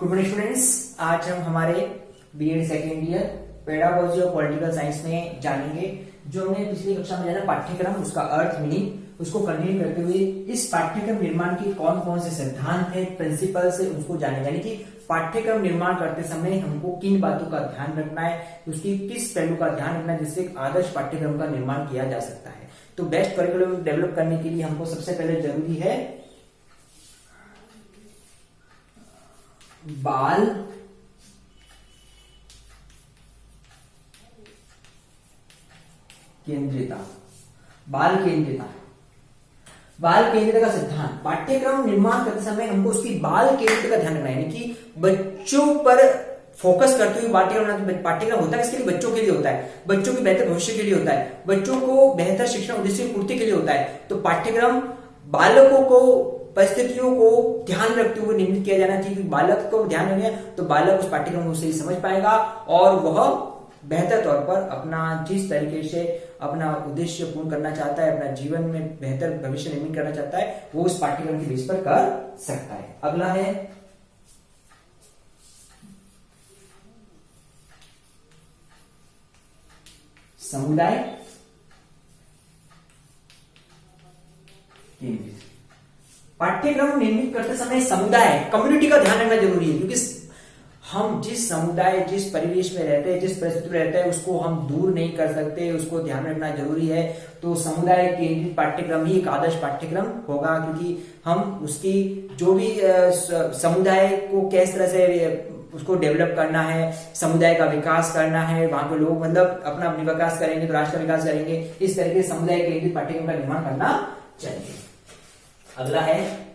Good morning students. आज हम हमारे बीएड सेकेंड ईयर पेडागोजी और पॉलिटिकल साइंस में जानेंगे जो हमने पिछली कक्षा में जाना पाठ्यक्रम, उसका अर्थ, मीनिंग, उसको कंटिन्यू करते हुए इस पाठ्यक्रम निर्माण के कौन कौन से सिद्धांत है, प्रिंसिपल्स है, उसको जाने। यानी कि पाठ्यक्रम निर्माण करते समय हमको किन बातों का ध्यान रखना है, उसकी किस पहलू का ध्यान रखना है जिससे एक आदर्श पाठ्यक्रम का निर्माण किया जा सकता है। तो बेस्ट करिकुलम डेवलप करने के लिए हमको सबसे पहले जरूरी है बाल केंद्रिता। बाल केंद्रिता का सिद्धांत पाठ्यक्रम निर्माण करते समय हमको उसकी बाल केंद्रिता का ध्यान रखना है, यानी कि बच्चों पर फोकस करते हुए पाठ्यक्रम होता है। किसके लिए? बच्चों के लिए होता है, बच्चों के बेहतर भविष्य के लिए होता है, बच्चों को बेहतर शिक्षण उद्देश्य की पूर्ति के लिए होता है। तो पाठ्यक्रम बालकों को परिस्थितियों को ध्यान रखते हुए निर्मित किया जाना चाहिए। बालक को ध्यान रखेंगे तो बालक उस पाठ्यक्रम को सही समझ पाएगा और वह बेहतर तौर पर अपना जिस तरीके से अपना उद्देश्य पूर्ण करना चाहता है, अपना जीवन में बेहतर भविष्य निर्मित करना चाहता है, वो उस पाठ्यक्रम के बेस पर कर सकता है। अगला है समुदाय केंद्रित। पाठ्यक्रम निर्मित करते समय समुदाय, कम्युनिटी का ध्यान रखना जरूरी है, क्योंकि हम जिस समुदाय, जिस परिवेश में रहते हैं, जिस परिस्थिति में रहते हैं, उसको हम दूर नहीं कर सकते, उसको ध्यान रखना जरूरी है। तो समुदाय केंद्रित पाठ्यक्रम ही एक आदर्श पाठ्यक्रम होगा, क्योंकि हम उसकी जो भी समुदाय को किस तरह से उसको डेवलप करना है, समुदाय का विकास करना है, वहां के लोग मतलब अपना विकास करेंगे तो राष्ट्र का विकास करेंगे। इस तरीके से समुदाय केंद्रित पाठ्यक्रम का निर्माण करना चाहिए। अगला है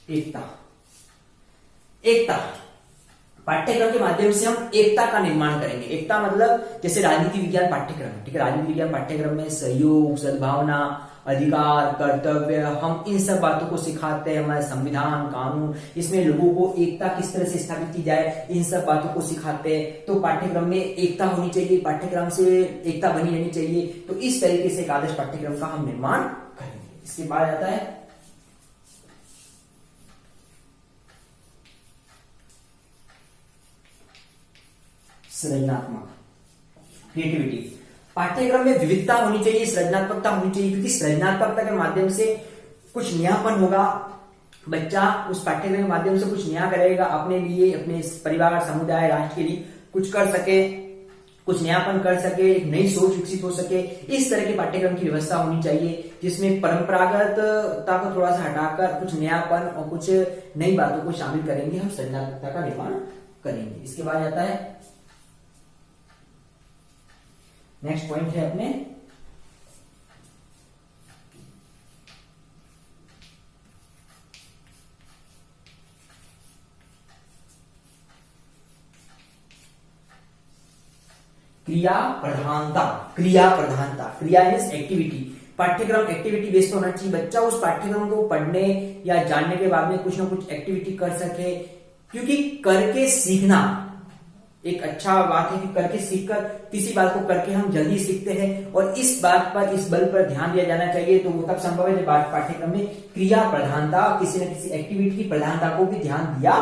एकता। पाठ्यक्रम के माध्यम से हम एकता का निर्माण करेंगे। एकता मतलब जैसे राजनीति विज्ञान पाठ्यक्रम, ठीक है, राजनीति विज्ञान पाठ्यक्रम में सहयोग, सद्भावना, अधिकार, कर्तव्य, हम इन सब बातों को सिखाते हैं। हमारे संविधान, कानून, इसमें लोगों को एकता किस तरह से स्थापित की जाए, इन सब बातों को सिखाते हैं। तो पाठ्यक्रम में एकता होनी चाहिए, पाठ्यक्रम से एकता बनी रहनी चाहिए। तो इस तरीके से एक आदर्श पाठ्यक्रम का हम निर्माण करेंगे। इसके बाद आता है सृजनात्मक, क्रिएटिविटी। पाठ्यक्रम में विविधता होनी चाहिए, सृजनात्मकता होनी चाहिए, क्योंकि सृजनात्मकता के माध्यम से कुछ नयापन होगा। बच्चा उस पाठ्यक्रम के माध्यम से कुछ नया करेगा, अपने लिए, अपने परिवार, समुदाय, राष्ट्र के लिए कुछ कर सके, कुछ नयापन कर सके, एक नई सोच विकसित हो सके। इस तरह के पाठ्यक्रम की व्यवस्था होनी चाहिए, जिसमें परंपरागतता को थोड़ा सा हटाकर कुछ नयापन और कुछ नई बातों को शामिल करेंगे, हम सृजनात्मकता का निर्माण करेंगे। इसके बाद आता है नेक्स्ट पॉइंट है अपने क्रिया प्रधानता। क्रिया मीन्स एक्टिविटी। पाठ्यक्रम एक्टिविटी बेस्ड होना चाहिए। बच्चा उस पाठ्यक्रम को पढ़ने या जानने के बाद में कुछ ना कुछ एक्टिविटी कर सके, क्योंकि करके सीखना एक अच्छा बात है कि करके सीखकर, किसी बात को करके हम जल्दी सीखते हैं, और इस बात पर, इस बल पर ध्यान दिया जाना चाहिए। तो वो तब संभव है जब पाठ्यक्रम में क्रिया प्रधानता, किसी न किसी एक्टिविटी की प्रधानता को भी ध्यान दिया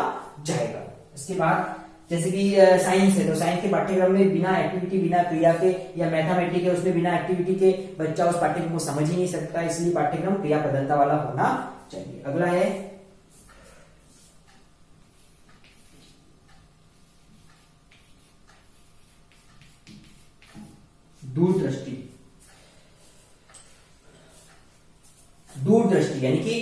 जाएगा। इसके बाद जैसे कि साइंस है, तो साइंस के पाठ्यक्रम में बिना एक्टिविटी, बिना क्रिया के, या मैथमेटिक्स है उसमें बिना एक्टिविटी के बच्चा उस पाठ्यक्रम को समझ ही नहीं सकता, इसलिए पाठ्यक्रम क्रिया प्रधानता वाला होना चाहिए। अगला है दूरदृष्टि, यानी कि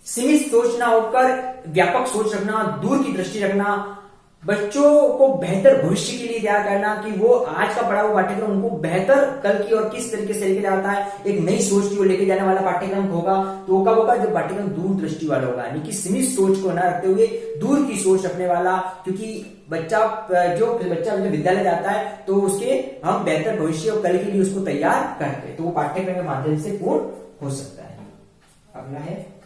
सीमित सोच ना होकर व्यापक सोच रखना, दूर की दृष्टि रखना, बच्चों को बेहतर भविष्य के लिए तैयार करना कि वो आज का पढ़ा हुआ पाठ्यक्रम उनको बेहतर कल की और किस तरीके से लेके जाता है, एक नई सोच की ओर लेके जाने वाला पाठ्यक्रम होगा। तो कब होगा? जब पाठ्यक्रम दूरदृष्टि वाला होगा, यानी कि सीमित सोच को ना रखते हुए दूर की सोच रखने वाला। क्योंकि बच्चा जब विद्यालय जाता है तो उसके हम बेहतर भविष्य और कल के लिए उसको तैयार करते हैं, तो वो पाठ्यक्रम के माध्यम से पूर्ण हो सकता है। अगला है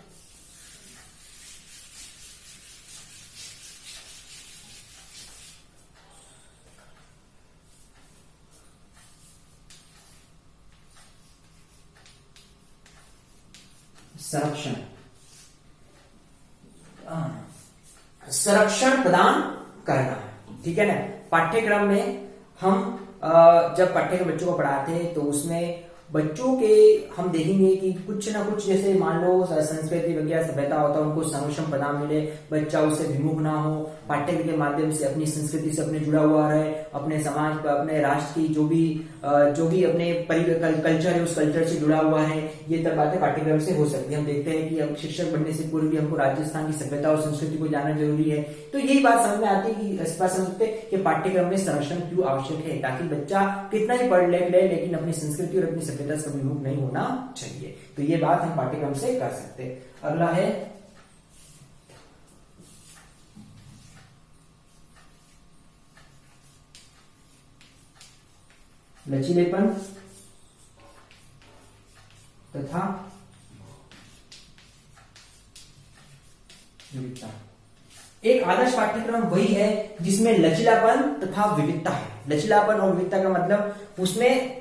संरक्षण संरक्षण प्रदान करना, ठीक है ना। पाठ्यक्रम में हम जब पाठ्यक्रम बच्चों को पढ़ाते हैं तो उसमें बच्चों के हम देखेंगे कि कुछ ना कुछ, जैसे मान लो संस्कृति वगैरह सभ्यता होता है, उनको संरक्षण प्रदान मिले, बच्चा उससे विमुख ना हो, पाठ्यक्रम के माध्यम से अपनी संस्कृति से अपने जुड़ा हुआ रहे, अपने समाज अपने राष्ट्र की जो भी अपने कल्चर है उस कल्चर से जुड़ा हुआ है। ये तब बातें पाठ्यक्रम से हो सकती है। हम देखते हैं कि अब शिक्षक बनने से पूर्व भी हमको राजस्थान की सभ्यता और संस्कृति को जानना जरूरी है। तो यही बात समझ में आती है कि इस बात समझते हैं कि पाठ्यक्रम में संरक्षण क्यों आवश्यक है, ताकि बच्चा कितना ही पढ़ ले लेकिन अपनी संस्कृति और अपनी सभ्यता से विमुख नहीं होना चाहिए। तो ये बात हम पाठ्यक्रम से कर सकते हैं। अगला है लचीलेपन तथा विविधता। एक आदर्श पाठ्यक्रम वही है जिसमें लचीलापन तथा विविधता है। लचीलापन और विविधता का मतलब उसमें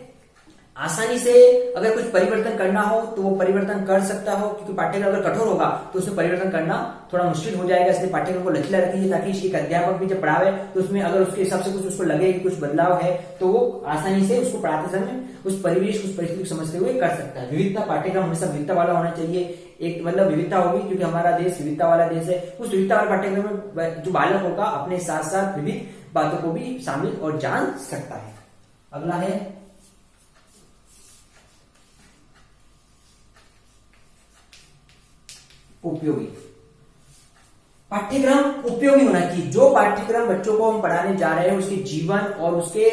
आसानी से अगर कुछ परिवर्तन करना हो तो वो परिवर्तन कर सकता हो, क्योंकि पाठ्यक्रम अगर कठोर होगा तो उसमें परिवर्तन करना थोड़ा मुश्किल हो जाएगा। इसलिए पाठ्यक्रम को लचीला रखिए, ताकि एक अध्यापक भी जब पढ़ावे तो उसमें अगर उसके हिसाब से कुछ उसको लगे कि कुछ बदलाव है तो वो आसानी से उसको पढ़ाते समय उस परिवेश उस परिस्थिति को समझते हुए कर सकता है। विविधता, पाठ्यक्रम हमेशा विविधता वाला होना चाहिए। एक मतलब विविधता होगी क्योंकि हमारा देश विविधता वाला देश है। उस विविधता वाले पाठ्यक्रम में जो बालक होगा अपने साथ साथ विविध बातों को भी शामिल और जान सकता है। अगला है उपयोगी। पाठ्यक्रम उपयोगी होना चाहिए। जो पाठ्यक्रम बच्चों को हम पढ़ाने जा रहे हैं उसके जीवन और उसके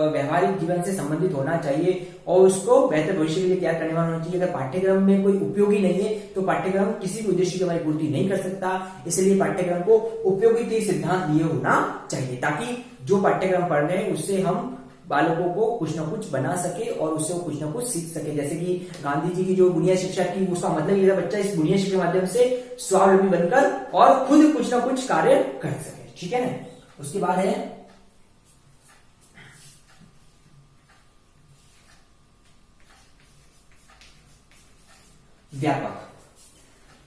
व्यवहारिक जीवन से संबंधित होना चाहिए और उसको बेहतर भविष्य के लिए तैयार करने वाला होना चाहिए। अगर पाठ्यक्रम में कोई उपयोगी नहीं है तो पाठ्यक्रम किसी भी उद्देश्य की हमारी पूर्ति नहीं कर सकता। इसलिए पाठ्यक्रम को उपयोगिता सिद्धांत लिए होना चाहिए, ताकि जो पाठ्यक्रम पढ़ रहे हैं उससे हम बालकों को कुछ ना कुछ बना सके और उससे वो कुछ ना कुछ सीख सके। जैसे कि गांधी जी की जो बुनियादी शिक्षा की, उसका मतलब ये था बच्चा इस बुनियादी शिक्षा के माध्यम से स्वावलंबी बनकर और खुद कुछ ना कुछ कार्य कर सके, ठीक है ना। उसके बाद है व्यापक।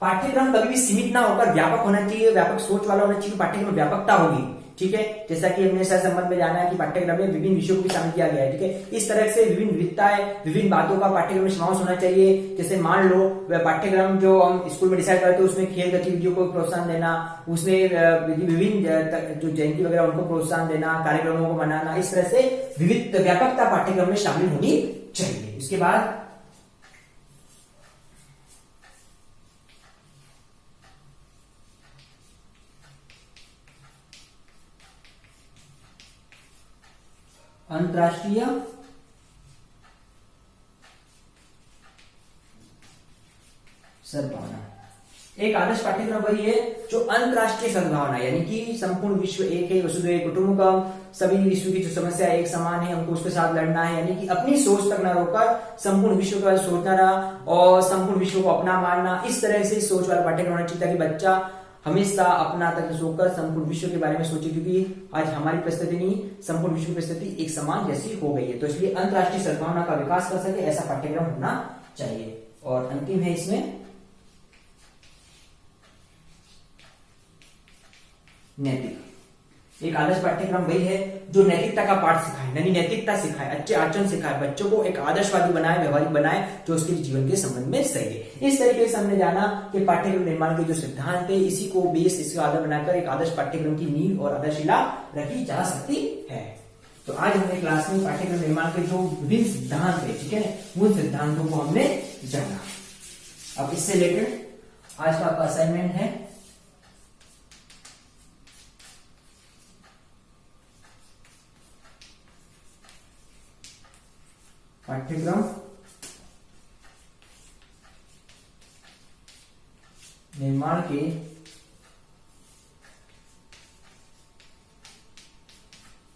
पाठ्यक्रम कभी भी सीमित ना होकर व्यापक होना चाहिए, व्यापक सोच वाला होना चाहिए। पाठ्यक्रम में व्यापकता होगी, ठीक है। जैसा कि हमने सह संबंध में जाना है कि पाठ्यक्रम में विभिन्न विषयों को भी शामिल किया गया है, ठीक है। इस तरह से विभिन्न विविधताएं, विभिन्न बातों का पाठ्यक्रम में समावेश होना चाहिए। जैसे मान लो पाठ्यक्रम जो हम स्कूल में डिसाइड करते हैं उसमें खेल गतिविधियों को प्रोत्साहन देना, उसमें विभिन्न जो जयंती वगैरह उनको प्रोत्साहन देना, कार्यक्रमों को मनाना, इस तरह से विविध व्यापकता पाठ्यक्रम में शामिल होनी चाहिए। उसके बाद अंतरराष्ट्रीय सद्भावना। एक आदर्श पाठ्यक्रम वही है जो अंतरराष्ट्रीय सद्भावना, यानी कि संपूर्ण विश्व एक है, वसुधैव कुटुंबकम, सभी विश्व की जो समस्या एक समान है, हमको उसके साथ लड़ना है। यानी कि अपनी सोच तक न रोकर संपूर्ण विश्व के बारे में सोचना रहा और संपूर्ण विश्व को अपना मानना, इस तरह से सोच वाला पाठ्यक्रम होना चाहिए ताकि बच्चा हमेशा अपना तक सोचकर संपूर्ण विश्व के बारे में सोचे, क्योंकि आज हमारी परिस्थिति नहीं, संपूर्ण विश्व की परिस्थिति एक समान जैसी हो गई है। तो इसलिए अंतरराष्ट्रीय सद्भावना का विकास कर सके ऐसा पाठ्यक्रम होना चाहिए। और अंतिम है इसमें नैतिक। एक आदर्श पाठ्यक्रम वही है जो नैतिकता का पाठ सिखाए, यानी नैतिकता सिखाए, अच्छे आचरण सिखाए, बच्चों को एक आदर्शवादी बनाए, व्यवहारिक बनाए, जो उसके जीवन के संबंध में सही है। इस तरीके से हमने जाना कि पाठ्यक्रम निर्माण के जो सिद्धांत है, इसी को बेस, इसका आधार बनाकर एक आदर्श पाठ्यक्रम की नींव और आधारशिला रखी जा सकती है। तो आज हमने क्लास में पाठ्यक्रम निर्माण के जो विभिन्न सिद्धांत है, ठीक है, उन सिद्धांतों को हमने जाना। अब इससे रिलेटेड आज का आपका असाइनमेंट है पाठ्यक्रम निर्माण के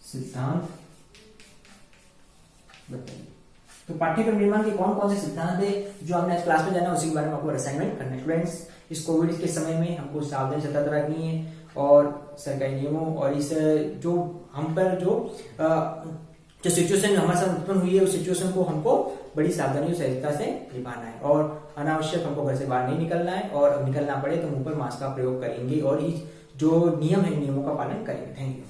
सिद्धांत बताइए। तो पाठ्यक्रम निर्माण के कौन कौन से सिद्धांत है जो हमने आज क्लास में जाना, उसी के बारे में आपको असाइनमेंट करना है। स्टूडेंट्स, इस कोविड के समय में हमको सावधानी सतर्क रखनी है और सरकारी नियमों और इस जो हम पर जो जो सिचुएशन हमारे साथ उत्पन्न हुई है उस सिचुएशन को हमको बड़ी सावधानी और सहजता से निभाना है और अनावश्यक हमको घर से बाहर नहीं निकलना है, और निकलना पड़े तो मुंह पर मास्क का प्रयोग करेंगे और इस जो नियम है नियमों का पालन करेंगे। Thank you.